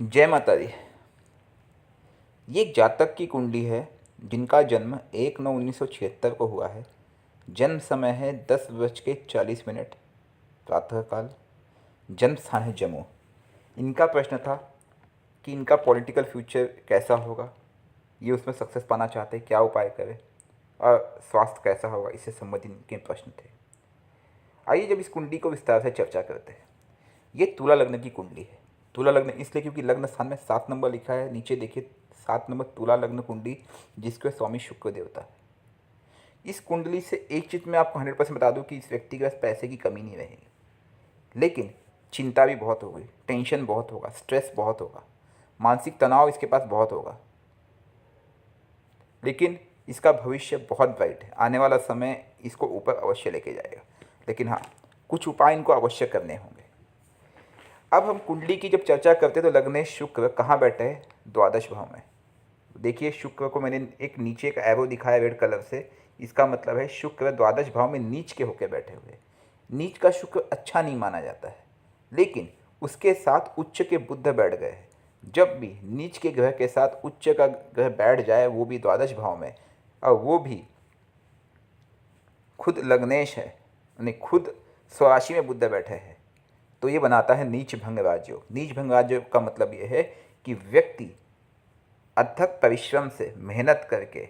जय माता दी। ये एक जातक की कुंडली है जिनका जन्म 1/9/1976 को हुआ है। जन्म समय है 10:40 प्रातःकाल। जन्म स्थान है जम्मू। इनका प्रश्न था कि इनका पॉलिटिकल फ्यूचर कैसा होगा, ये उसमें सक्सेस पाना चाहते हैं, क्या उपाय करें, और स्वास्थ्य कैसा होगा, इससे संबंधित इनके प्रश्न थे। आइए जब इस कुंडली को विस्तार से चर्चा करते हैं। ये तुला लग्न की कुंडली है। तुला लग्न इसलिए क्योंकि लग्न स्थान में 7 नंबर लिखा है। नीचे देखिए 7 नंबर तुला लग्न कुंडली, जिसके स्वामी शुक्र देवता है। इस कुंडली से एक चीज़ मैं आपको 100% बता दूं कि इस व्यक्ति के पास पैसे की कमी नहीं रहेगी, लेकिन चिंता भी बहुत होगी, टेंशन बहुत होगा, स्ट्रेस बहुत होगा, मानसिक तनाव इसके पास बहुत होगा। लेकिन इसका भविष्य बहुत ब्राइट है। आने वाला समय इसको ऊपर अवश्य लेके जाएगा। लेकिन हाँ, कुछ उपाय इनको अवश्य करने होंगे। अब हम कुंडली की जब चर्चा करते हैं तो लग्नेश शुक्र कहाँ बैठे हैं? द्वादश भाव में। देखिए शुक्र को मैंने एक नीचे एक एरो दिखाया रेड कलर से। इसका मतलब है शुक्र द्वादश भाव में नीच के होकर बैठे हुए। नीच का शुक्र अच्छा नहीं माना जाता है, लेकिन उसके साथ उच्च के बुध बैठ गए हैं। जब भी नीच के ग्रह के साथ उच्च का ग्रह बैठ जाए, वो भी द्वादश भाव में, और वो भी खुद लग्नेश है, यानी खुद स्वराशि में बुध बैठे हैं, तो ये बनाता है नीच भंग राजयोग। नीच भंग राजयोग का मतलब ये है कि व्यक्ति अथक परिश्रम से मेहनत करके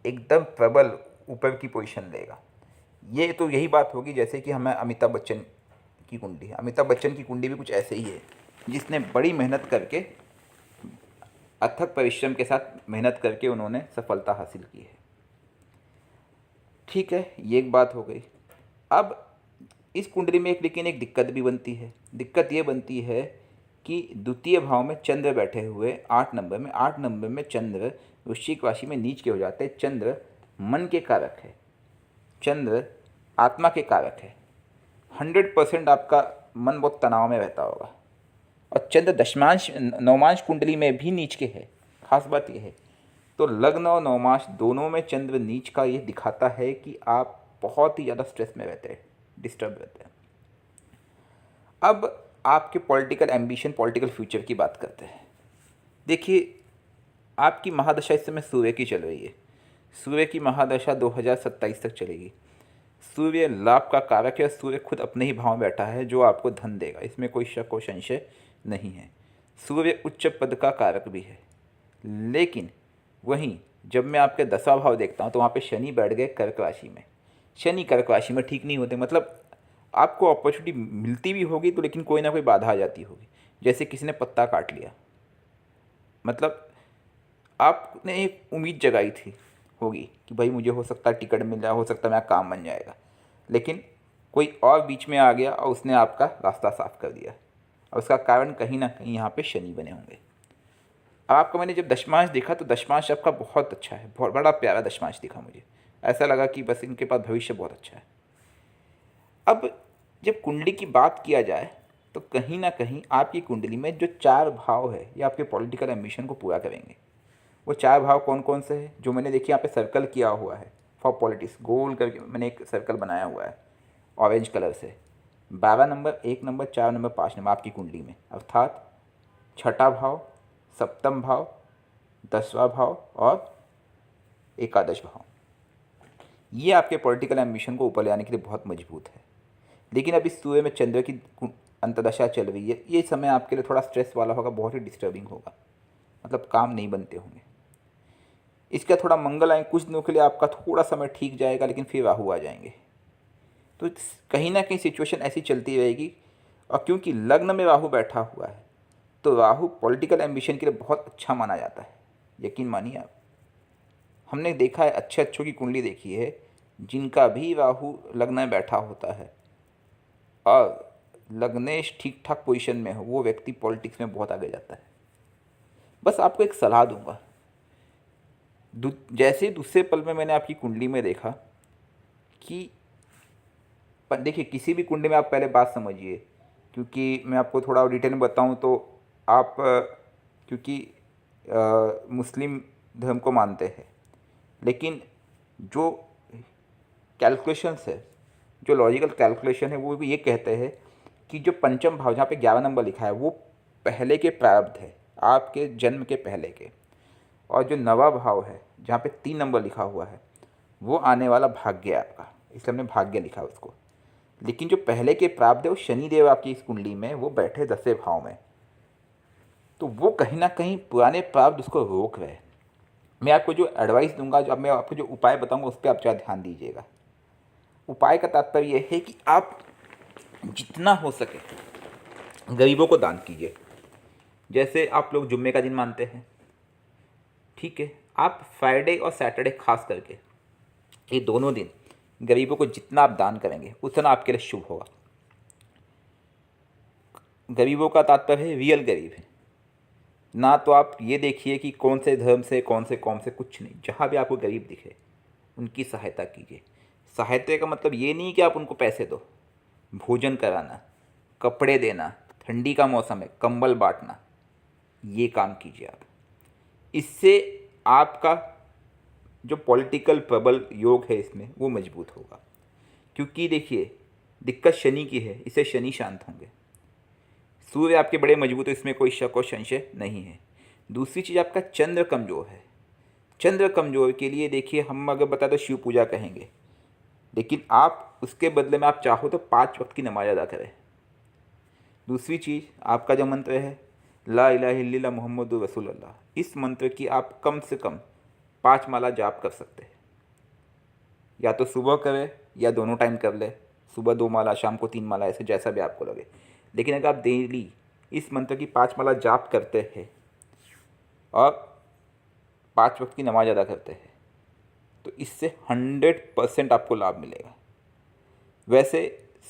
एकदम प्रबल ऊपर की पोजीशन लेगा। ये तो यही बात होगी जैसे कि हमें अमिताभ बच्चन की कुंडली है। अमिताभ बच्चन की कुंडली भी कुछ ऐसे ही है, जिसने बड़ी मेहनत करके, अथक परिश्रम के साथ मेहनत करके उन्होंने सफलता हासिल की है। ठीक है, ये एक बात हो गई। अब इस कुंडली में लेकिन एक दिक्कत भी बनती है। दिक्कत ये बनती है कि द्वितीय भाव में चंद्र बैठे हुए 8 नंबर में चंद्र वृश्चिक राशि में नीच के हो जाते हैं। चंद्र मन के कारक है, चंद्र आत्मा के कारक है। 100% आपका मन बहुत तनाव में रहता होगा। और चंद्र दशमांश नवमांश कुंडली में भी नीच के है। खास बात यह है, तो लग्न और नवमांश दोनों में चंद्र नीच का ये दिखाता है कि आप बहुत ही ज़्यादा स्ट्रेस में रहते हैं, डिस्टर्ब रहते हैं। अब आपके पॉलिटिकल एम्बिशन, पॉलिटिकल फ्यूचर की बात करते हैं। देखिए, आपकी महादशा इस समय सूर्य की चल रही है। सूर्य की महादशा 2027 तक चलेगी। सूर्य लाभ का कारक है। सूर्य खुद अपने ही भाव में बैठा है, जो आपको धन देगा, इसमें कोई शक और संशय नहीं है। सूर्य उच्च पद का कारक भी है। लेकिन वहीं जब मैं आपके 10वां भाव देखता हूँ तो वहाँ पे शनि बैठ गए कर्क राशि में। शनि कर्क राशि में ठीक नहीं होते, मतलब आपको अपॉर्चुनिटी मिलती भी होगी तो लेकिन कोई ना कोई बाधा आ जाती होगी। जैसे किसी ने पत्ता काट लिया, मतलब आपने एक उम्मीद जगाई थी होगी कि भाई मुझे हो सकता है टिकट मिल जाए, हो सकता है मेरा काम बन जाएगा, लेकिन कोई और बीच में आ गया और उसने आपका रास्ता साफ कर दिया। और उसका कारण कहीं ना कहीं यहाँ पे शनि बने होंगे। अब आपका मैंने जब दशमांश देखा तो दशमांश आपका बहुत अच्छा है, बहुत बड़ा प्यारा दशमांश दिखा मुझे। ऐसा लगा कि बस इनके पास भविष्य बहुत अच्छा है। अब जब कुंडली की बात किया जाए तो कहीं ना कहीं आपकी कुंडली में जो 4 भाव है ये आपके पॉलिटिकल एम्बिशन को पूरा करेंगे। वो 4 भाव कौन कौन से हैं जो मैंने देखिए यहाँ पे सर्कल किया हुआ है फॉर पॉलिटिक्स, गोल करके मैंने एक सर्कल बनाया हुआ है ऑरेंज कलर से। 12 नंबर, 1 नंबर, 4 नंबर, 5 नंबर आपकी कुंडली में, अर्थात छठा भाव, सप्तम भाव, 10वां भाव और एकादश भाव। ये आपके पॉलिटिकल एम्बिशन को ऊपर ले आने के लिए बहुत मजबूत है। लेकिन अब इस सूर्य में चंद्र की अंतदशा चल रही है, ये समय आपके लिए थोड़ा स्ट्रेस वाला होगा, बहुत ही डिस्टर्बिंग होगा, मतलब काम नहीं बनते होंगे। इसका थोड़ा मंगल आए, कुछ दिनों के लिए आपका थोड़ा समय ठीक जाएगा, लेकिन फिर राहु आ जाएंगे। तो कहीं ना कहीं सिचुएशन ऐसी चलती रहेगी। और क्योंकि लग्न में राहु बैठा हुआ है तो राहु पॉलिटिकल एम्बिशन के लिए बहुत अच्छा माना जाता है। यकीन मानिए आप, हमने देखा है, अच्छे अच्छों की कुंडली देखी है जिनका भी राहु लग्न में बैठा होता है और लग्नेश ठीक ठाक पोजीशन में हो, वो व्यक्ति पॉलिटिक्स में बहुत आगे जाता है। बस आपको एक सलाह दूंगा, जैसे दूसरे पल में मैंने आपकी कुंडली में देखा कि देखिए किसी भी कुंडली में आप पहले बात समझिए, क्योंकि मैं आपको थोड़ा डिटेल में बताऊं तो आप क्योंकि मुस्लिम धर्म को मानते हैं, लेकिन जो कैलकुलेशंस है, जो लॉजिकल कैलकुलेशन है, वो भी ये कहते हैं कि जो पंचम भाव जहाँ पे 11 नंबर लिखा है वो पहले के प्रारब्ध है, आपके जन्म के पहले के, और जो नवा भाव है जहाँ पे 3 नंबर लिखा हुआ है वो आने वाला भाग्य है आपका, इसलिए हमने भाग्य लिखा उसको। लेकिन जो पहले के प्रारब्ध है वो शनिदेव आपकी इस कुंडली में वो बैठे 10वें भाव में, तो वो कहीं ना कहीं पुराने प्रारब्ध उसको रोक रहे हैं। मैं आपको जो एडवाइस दूंगा, जो अब मैं आपको जो उपाय बताऊंगा उस पर आप ज़्यादा ध्यान दीजिएगा। उपाय का तात्पर्य यह है कि आप जितना हो सके गरीबों को दान कीजिए। जैसे आप लोग जुम्मे का दिन मानते हैं, ठीक है, आप फ्राइडे और सैटरडे खास करके ये दोनों दिन गरीबों को जितना आप दान करेंगे उतना आपके लिए शुभ होगा। गरीबों का तात्पर्य है रियल गरीब है ना, तो आप ये देखिए कि कौन से धर्म से कौन से कौम से, कुछ नहीं, जहाँ भी आपको गरीब दिखे उनकी सहायता कीजिए। सहायता का मतलब ये नहीं कि आप उनको पैसे दो, भोजन कराना, कपड़े देना, ठंडी का मौसम है कंबल बांटना, ये काम कीजिए आप। इससे आपका जो पॉलिटिकल प्रबल योग है इसमें वो मजबूत होगा। क्योंकि देखिए दिक्कत शनि की है, इससे शनि शांत होंगे। सूर्य आपके बड़े मजबूत है, इसमें कोई शक और संशय नहीं है। दूसरी चीज़ आपका चंद्र कमज़ोर है। चंद्र कमज़ोर के लिए देखिए हम अगर बता दो शिव पूजा कहेंगे, लेकिन आप उसके बदले में आप चाहो तो 5 वक्त की नमाज अदा करें। दूसरी चीज़ आपका जो मंत्र है ला इलाहा इल्लल्लाह मुहम्मदुर रसूलुल्लाह, इस मंत्र की आप कम से कम 5 माला जाप कर सकते हैं। या तो सुबह करें या दोनों टाइम कर ले, सुबह 2 माला शाम को 3 माला, ऐसे जैसा भी आपको लगे। लेकिन अगर आप डेली इस मंत्र की 5 माला जाप करते हैं और 5 वक्त की नमाज अदा करते हैं तो इससे 100% आपको लाभ मिलेगा। वैसे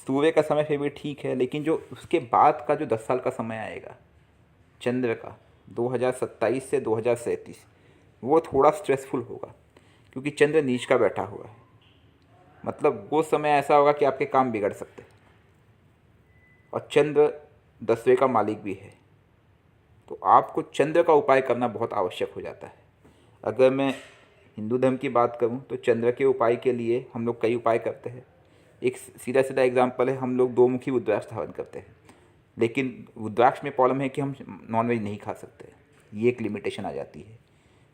सूर्य का समय फिर भी ठीक है, लेकिन जो उसके बाद का जो 10 साल का समय आएगा चंद्र का 2027 से 2037, वो थोड़ा स्ट्रेसफुल होगा क्योंकि चंद्र नीच का बैठा हुआ है। मतलब वो समय ऐसा होगा कि आपके काम बिगड़ सकते हैं। और चंद्र 10वें का मालिक भी है, तो आपको चंद्र का उपाय करना बहुत आवश्यक हो जाता है। अगर मैं हिंदू धर्म की बात करूं तो चंद्र के उपाय के लिए हम लोग कई उपाय करते हैं। एक सीधा सीधा एग्जाम्पल है, हम लोग 2 मुखी रुद्राक्ष धारण करते हैं, लेकिन रुद्राक्ष में प्रॉब्लम है कि हम नॉनवेज नहीं खा सकते, ये एक लिमिटेशन आ जाती है।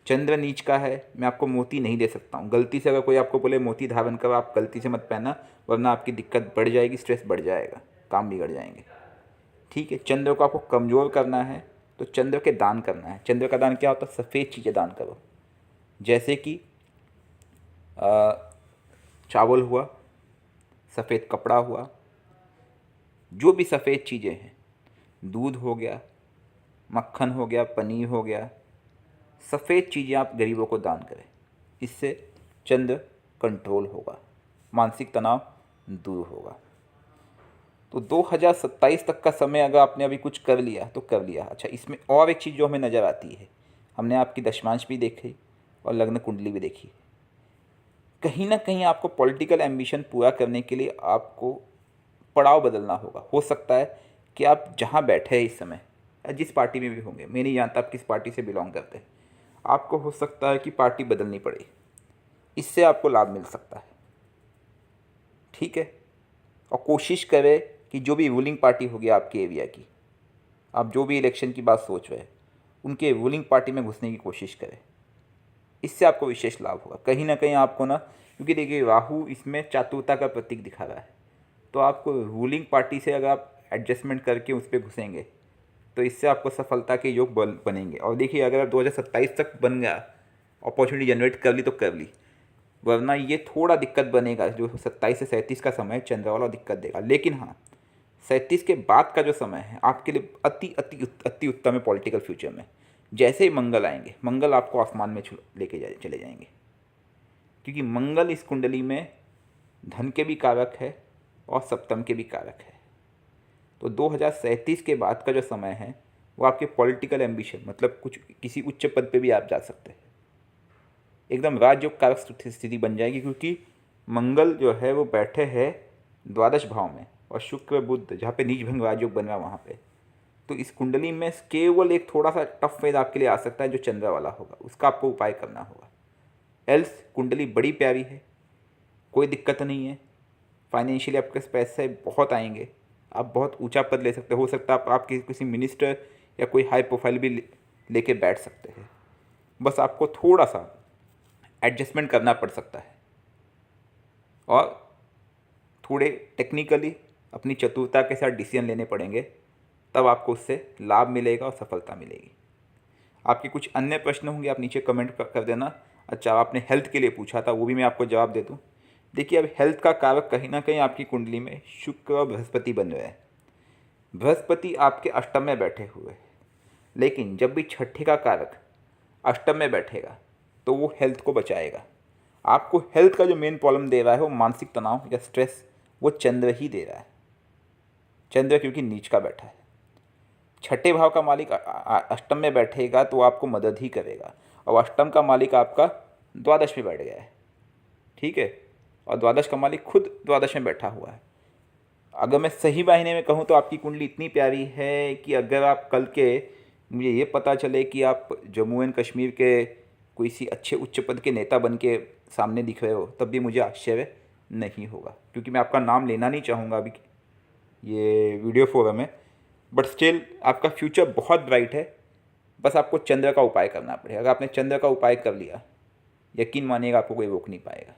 चंद्र नीच का है, मैं आपको मोती नहीं दे सकता हूँ। गलती से अगर कोई आपको बोले मोती धारण करो, आप गलती से मत पहनना, वरना आपकी दिक्कत बढ़ जाएगी, स्ट्रेस बढ़ जाएगा, काम बिगड़ जाएंगे। ठीक है, चंद्र को आपको कमज़ोर करना है तो चंद्र के दान करना है। चंद्र का दान क्या होता है? सफ़ेद चीज़ें दान करो, जैसे कि चावल हुआ, सफ़ेद कपड़ा हुआ, जो भी सफ़ेद चीज़ें हैं, दूध हो गया, मक्खन हो गया, पनीर हो गया, सफ़ेद चीज़ें आप गरीबों को दान करें। इससे चंद्र कंट्रोल होगा, मानसिक तनाव दूर होगा। तो 2027 तक का समय अगर आपने अभी कुछ कर लिया तो कर लिया। अच्छा, इसमें और एक चीज़ जो हमें नज़र आती है, हमने आपकी दशमांश भी देखी और लग्न कुंडली भी देखी। कहीं ना कहीं आपको पॉलिटिकल एम्बिशन पूरा करने के लिए आपको पड़ाव बदलना होगा। हो सकता है कि आप जहाँ बैठे हैं इस समय, जिस पार्टी में भी होंगे, मैं नहीं जानता आप किस पार्टी से बिलोंग करते हैं, आपको हो सकता है कि पार्टी बदलनी पड़े, इससे आपको लाभ मिल सकता है। ठीक है, और कोशिश करें कि जो भी रूलिंग पार्टी होगी आपके एरिया की, आप जो भी इलेक्शन की बात सोच रहे हैं, उनके रूलिंग पार्टी में घुसने की कोशिश करें, इससे आपको विशेष लाभ होगा। कहीं ना कहीं आपको ना, क्योंकि देखिए राहु इसमें चातुरता का प्रतीक दिखा रहा है, तो आपको रूलिंग पार्टी से अगर आप एडजस्टमेंट करके उस पर घुसेंगे तो इससे आपको सफलता के योग बनेंगे। और देखिए अगर 2027 तक बन गया, अपॉर्चुनिटी जनरेट कर ली तो कर ली, वरना ये थोड़ा दिक्कत बनेगा। जो 27 से 37 का समय चंद्र वाला दिक्कत देगा, लेकिन हाँ 37 के बाद का जो समय है आपके लिए अति अति अति उत्तम है पॉलिटिकल फ्यूचर में। जैसे ही मंगल आएंगे, मंगल आपको आसमान में लेके चले जाएंगे, क्योंकि मंगल इस कुंडली में धन के भी कारक है और सप्तम के भी कारक है। तो 2037 के बाद का जो समय है वो आपके पॉलिटिकल एम्बिशन, मतलब कुछ किसी उच्च पद पे भी आप जा सकते हैं, एकदम राजयोग कारक स्थिति बन जाएगी, क्योंकि मंगल जो है वो बैठे हैं द्वादश भाव में, और शुक्र बुध जहाँ पे नीच भंग राजयोग बन रहा है वहाँ पे। तो इस कुंडली में केवल एक थोड़ा सा टफ फेज आपके लिए आ सकता है जो चंद्र वाला होगा, उसका आपको उपाय करना होगा। एल्स कुंडली बड़ी प्यारी है, कोई दिक्कत नहीं है, फाइनेंशियली आपके पैसे बहुत आएंगे, आप बहुत ऊंचा पद ले सकते हो सकता है आप किसी मिनिस्टर या कोई हाई प्रोफाइल भी लेके बैठ सकते हैं। बस आपको थोड़ा सा एडजस्टमेंट करना पड़ सकता है और थोड़े टेक्निकली अपनी चतुरता के साथ डिसीजन लेने पड़ेंगे, तब आपको उससे लाभ मिलेगा और सफलता मिलेगी। आपके कुछ अन्य प्रश्न होंगे, आप नीचे कमेंट कर देना। अच्छा, आपने हेल्थ के लिए पूछा था, वो भी मैं आपको जवाब दे दूँ। देखिए, अब हेल्थ का कारक कहीं ना कहीं आपकी कुंडली में शुक्र और बृहस्पति बन रहे हैं। बृहस्पति आपके अष्टम में बैठे हुए हैं, लेकिन जब भी छठे का कारक अष्टम में बैठेगा तो वो हेल्थ को बचाएगा। आपको हेल्थ का जो मेन प्रॉब्लम दे रहा है वो मानसिक तनाव या स्ट्रेस, वो चंद्र ही दे रहा है। चंद्र क्योंकि नीच का बैठा है। छठे भाव का मालिक अष्टम में बैठेगा तो आपको मदद ही करेगा, और अष्टम का मालिक आपका द्वादश में बैठ गया है, ठीक है, और द्वादश का मालिक खुद द्वादश में बैठा हुआ है। अगर मैं सही मायने में कहूँ तो आपकी कुंडली इतनी प्यारी है कि अगर आप कल के मुझे ये पता चले कि आप जम्मू एंड कश्मीर के कोई सी अच्छे उच्च पद के नेता बन के सामने दिख रहे हो, तब भी मुझे आश्चर्य नहीं होगा, क्योंकि मैं आपका नाम लेना नहीं चाहूँगा अभी ये वीडियो फोरम में। बट स्टिल आपका फ्यूचर बहुत ब्राइट है। बस आपको चंद्र का उपाय करना पड़ेगा। अगर आपने चंद्र का उपाय कर लिया, यकीन मानिएगा आपको कोई रोक नहीं पाएगा,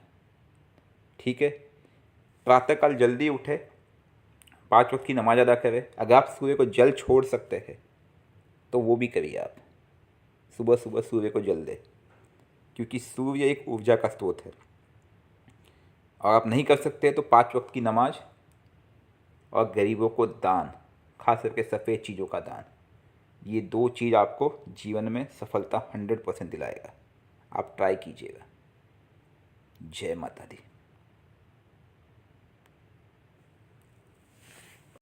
ठीक है। प्रातःकाल जल्दी उठे, 5 वक्त की नमाज अदा करें। अगर आप सूर्य को जल छोड़ सकते हैं तो वो भी करिए। आप सुबह सुबह सूर्य को जल दें, क्योंकि सूर्य एक ऊर्जा का स्रोत है। और आप नहीं कर सकते तो 5 वक्त की नमाज और गरीबों को दान, खास करके सफ़ेद चीज़ों का दान, ये 2 चीज़ आपको जीवन में सफलता 100% दिलाएगा। आप ट्राई कीजिएगा। जय माता दी।